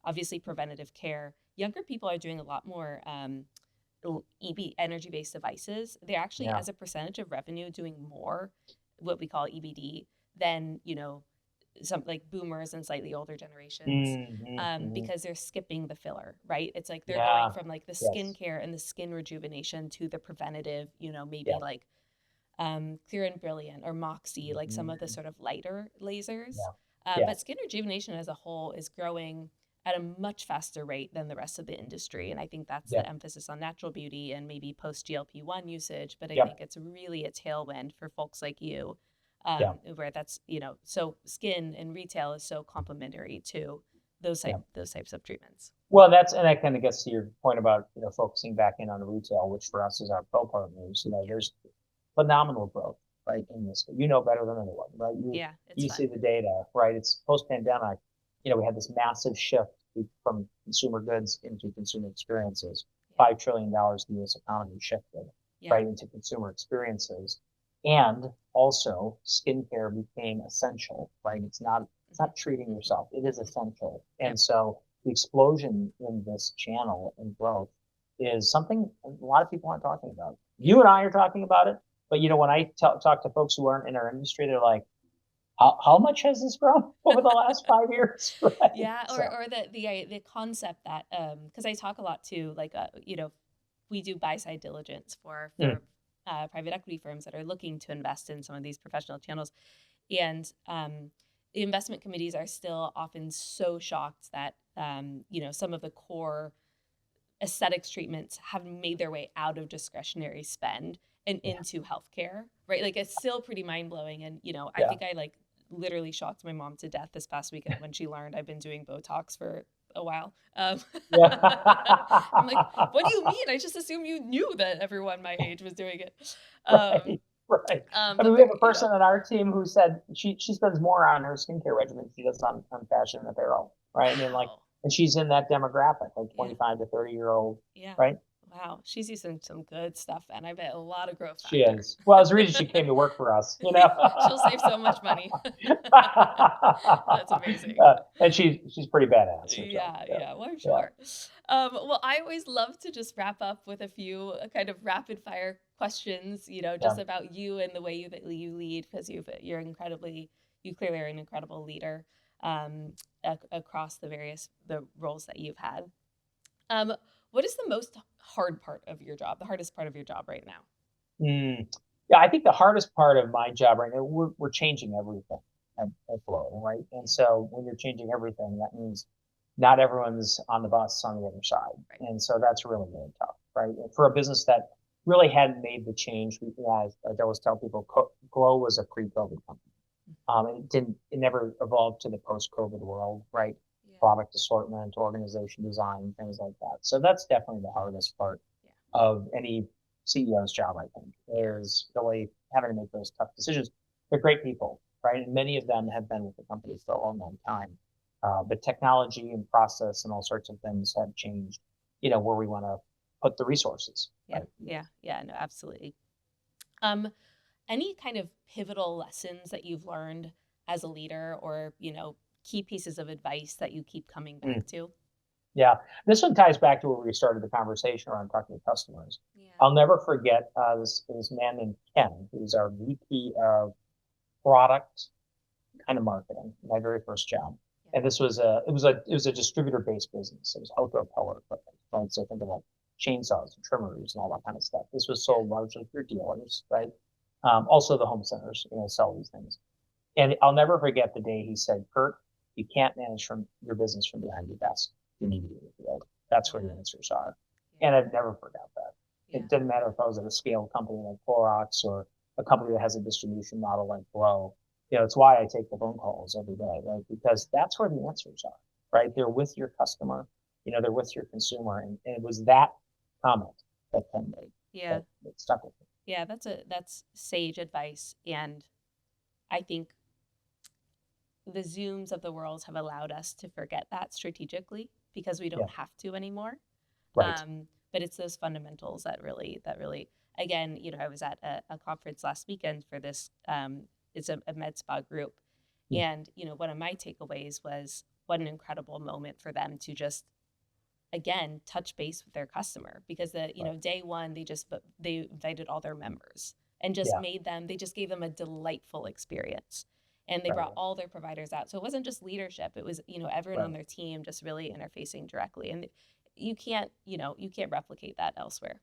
obviously preventative care. Younger people are doing a lot more energy-based devices. They're actually, as a percentage of revenue, doing more what we call EBD than, some like boomers and slightly older generations, because they're skipping the filler, right? It's like they're going from like the skincare and the skin rejuvenation to the preventative, maybe like Clear and Brilliant or Moxie, like some of the sort of lighter lasers. But skin rejuvenation as a whole is growing at a much faster rate than the rest of the industry. And I think that's the emphasis on natural beauty and maybe post GLP-1 usage. But I think it's really a tailwind for folks like you, where that's, so skin and retail is so complementary to those types of treatments. Well, and that kind of gets to your point about, focusing back in on retail, which for us is our pro partners. There's phenomenal growth, right, in this. Better than anyone, right? You see the data, right? It's post-pandemic. We had this massive shift from consumer goods into consumer experiences. $5 trillion the U.S. economy shifted right into consumer experiences, and also skincare became essential. Right? It's not treating yourself; it is essential. And so the explosion in this channel and growth is something a lot of people aren't talking about. You and I are talking about it, but when I talk to folks who aren't in our industry, they're like, how much has this grown over the last 5 years? Right? Yeah, or the concept that because I talk a lot too, like we do buy side diligence for private equity firms that are looking to invest in some of these professional channels, and the investment committees are still often so shocked that some of the core aesthetics treatments have made their way out of discretionary spend and into healthcare, right? Like it's still pretty mind blowing, and I think I like literally shocked my mom to death this past weekend when she learned I've been doing Botox for a while. I'm like, what do you mean? I just assumed you knew that everyone my age was doing it. Right. I mean, we have a person on our team who said she spends more on her skincare regimen than she does on fashion apparel, right? I mean, and she's in that demographic, like 25 to 30-year-old, right? Wow, she's using some good stuff, and I bet a lot of growth She factor. is. Well, it's the reason she came to work for us, you know? She'll save so much money. That's amazing. And she's pretty badass herself. Yeah, Yeah. yeah, well, I'm Yeah. sure. Well, I always love to just wrap up with a few kind of rapid fire questions, just Yeah. about you and the way that you lead, because you clearly are an incredible leader across the roles that you've had. Um, what is the most hard part of your job, the hardest part of your job right now? Mm. Yeah, I think the hardest part of my job right now, we're changing everything at Flow, right? And Yeah, so when you're changing everything, that means not everyone's on the bus on the other side. right. And so that's really, really tough, right? And for a business that really hadn't made the change, I always tell people, Glow was a pre-COVID company. It never evolved to the post-COVID world, right? Yeah, Product assortment, organization design, things like that. So that's definitely the hardest part yeah, of any CEO's job, I think, is really having to make those tough decisions. They're great people, right? And many of them have been with the company for a long, long time. But technology and process and all sorts of things have changed, where we want to put the resources, yeah, right? yeah, yeah. No, absolutely. Um, any kind of pivotal lessons that you've learned as a leader, or key pieces of advice that you keep coming Mm. back to? Yeah, this one ties back to where we started the conversation around talking to customers. Yeah, I'll never forget this man named Ken, who's our VP of product kind of marketing, my very first job. yeah, And this was it was a distributor based business. It was outdoor power equipment. Right? So think about chainsaws and trimmers and all that kind of stuff. This was yeah, sold largely through dealers, right? Also the home centers, sell these things. And I'll never forget the day he said, "Kurt, you can't manage from your business from behind your desk. You need to be in the field. That's where the yeah, answers are." yeah, And I've never forgot that. yeah, It didn't matter if I was at a scale company like Clorox or a company that has a distribution model like Glow. It's why I take the phone calls every day, right? Because that's where the answers are, right? They're with your customer, they're with your consumer. And it was that comment that Ken made yeah, that stuck with me. yeah. That's sage advice, and I think the Zooms of the world have allowed us to forget that strategically because we Yeah, don't have to anymore. right. But it's those fundamentals that really, again, I was at a conference last weekend for this. It's a med spa group, Mm. and one of my takeaways was what an incredible moment for them to just again touch base with their customer, because Right. day one they invited all their members and just Yeah, gave them a delightful experience, and they brought right. all their providers out, so it wasn't just leadership, it was everyone on Right. their team just really interfacing directly, and you can't replicate that elsewhere.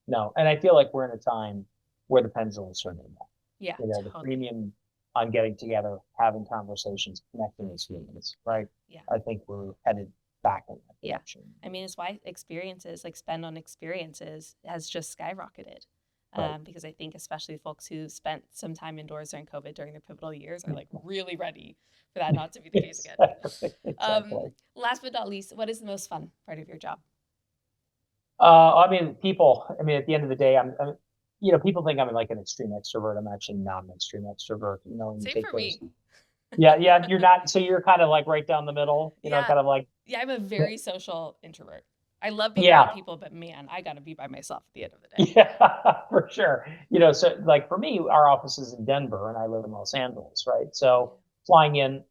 No, and I feel like we're in a time where the pendulum is swinging back. Yeah, The totally. premium on getting together, having conversations, connecting as humans, Yeah, right? yeah, I think we're headed back in that yeah. direction. I mean, it's why experiences, like spend on experiences, has just skyrocketed. Right. Because I think especially folks who spent some time indoors during COVID during their pivotal years are like really ready for that not to be the case again. Exactly. Exactly. Last but not least, what is the most fun part of your job? I mean, people. I mean, at the end of the day, people think I'm like an extreme extrovert. I'm actually not an extreme extrovert. When you Same take for those. me. Yeah, yeah. You're not. So you're kind of like right down the middle. Yeah, Kind of like. yeah. I'm a very social introvert. I love being around Yeah, people, but man, I gotta be by myself at the end of the day. yeah, for sure. So like for me, our office is in Denver and I live in Los Angeles, right? Yeah, So flying in,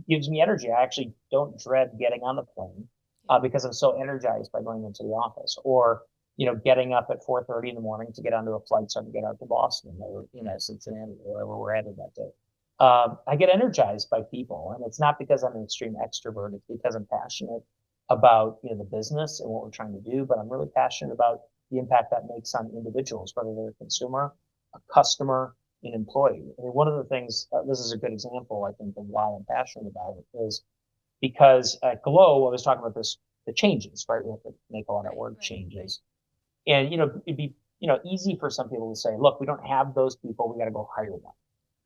gives me energy. I actually don't dread getting on the plane yeah, because I'm so energized by going into the office or, getting up at 4:30 in the morning to get onto a flight so I can get out to Boston or, Cincinnati or wherever we're headed that day. I get energized by people, and it's not because I'm an extreme extrovert. It's because I'm passionate about the business and what we're trying to do, but I'm really passionate about the impact that makes on individuals, whether they're a consumer, a customer, an employee. I mean, one of the things, this is a good example, I think, of why I'm passionate about it is because at Glow, I was talking about the changes, right? We have to make a lot of right, org right, right. changes. And, it'd be, easy for some people to say, look, we don't have those people. We got to go hire them.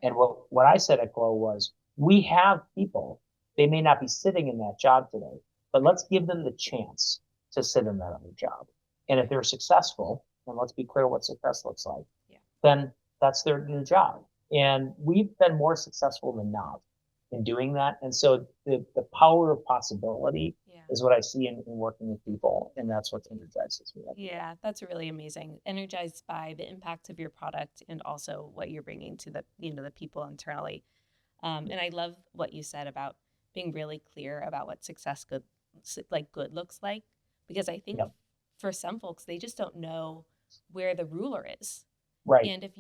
Yeah, And what I said at Glow was, we have people. They may not be sitting in that job today, but let's give them the chance to sit in that other job. And if right. they're successful, and let's be clear what success looks like, Yeah, then that's their new job. And we've been more successful than not in doing that. And so the power of possibility yeah, is what I see in working with people, and that's what energizes me. Yeah, that's really amazing. Energized by the impact of your product and also what you're bringing to the people internally. And I love what you said about being really clear about what success good looks like, because I think Yep. for some folks, they just don't know where the ruler is. Right. And Right. if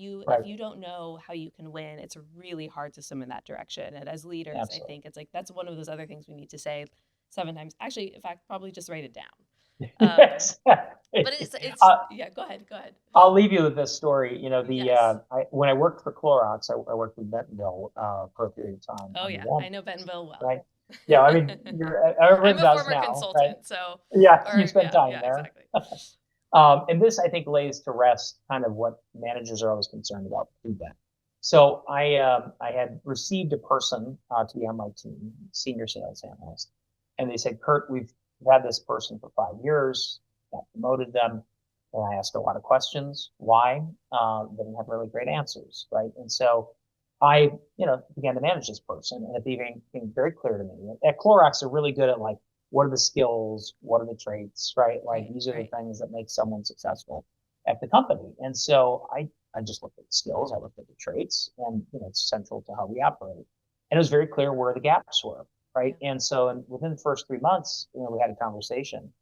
you don't know how you can win, it's really hard to swim in that direction. And as leaders, I Absolutely. think it's like that's one of those other things we need to say 7 times. Actually, in fact, probably just write it down. Yes. But it's Uh, yeah. Go ahead. Go ahead. I'll leave you with this story. Yes. When I worked for Clorox, I worked with Bentonville for a period of time Oh on the yeah, wall, I know Bentonville well. right? Yeah, I mean, everyone I'm a does former now, right? consultant, so Yeah, you or spend time yeah, there. exactly. And this, I think, lays to rest kind of what managers are always concerned about feedback. So I had received a person to be on my team, senior sales analyst, and they said, Kurt, we've had this person for 5 years, got promoted them, and I asked a lot of questions. Why? Didn't have really great answers, right? And so I, began to manage this person, and it became very clear to me. At Clorox, they're really good at like, what are the skills? What are the traits, right? Like Right, these are the right. things that make someone successful at the company. And so I just looked at the skills, I looked at the traits, and it's central to how we operate. And it was very clear where the gaps were, right? Yeah, And so within the first 3 months, we had a conversation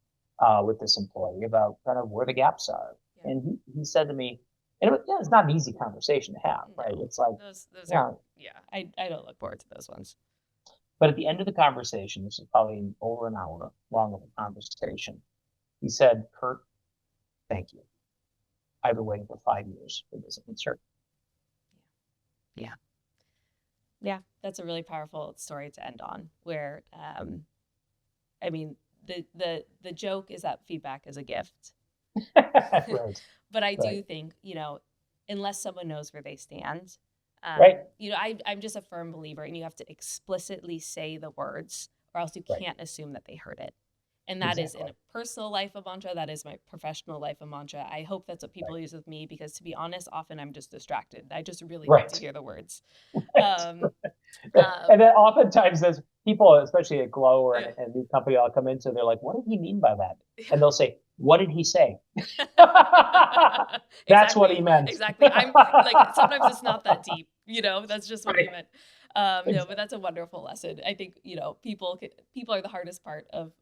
with this employee about kind of where the gaps are. yeah. And he said to me, and it's not an easy conversation to have, right? No, It's like, those are yeah, yeah. I don't look forward to those ones. but at the end of the conversation, this is probably over an hour long of a conversation, he said, Kurt, thank you. I've been waiting for 5 years for this insert. Yeah, yeah. That's a really powerful story to end on. Where, I mean, the joke is that feedback is a gift, Right, but I right, do think unless someone knows where they stand, right, I'm just a firm believer, and you have to explicitly say the words, or else you right. can't assume that they heard it. And that is in Exactly. a personal life a mantra. That is my professional life a mantra. I hope that's what Right, people use with me because, to be honest, often I'm just distracted. I just really need to right, hear the words. right. Um, And then oftentimes there's people, especially at Glow or yeah, a new company I'll come into, they're like, what did he mean by that? And yeah. they'll say, what did he say? That's what he Exactly, meant. exactly. I'm like sometimes it's not that deep. That's just what he Right. meant. No, but Exactly. that's a wonderful lesson. I think people are the hardest part of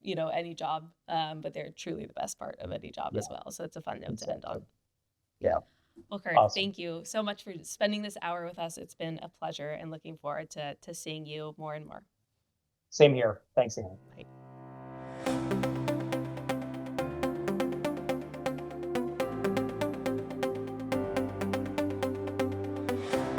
any job, but they're truly the best part of any job as Yeah, well. So it's a fun note to end exactly. on. Yeah. Well, Kurt, Awesome. thank you so much for spending this hour with us. It's been a pleasure, and looking forward to seeing you more and more. Same here. Thanks, Annie. Bye.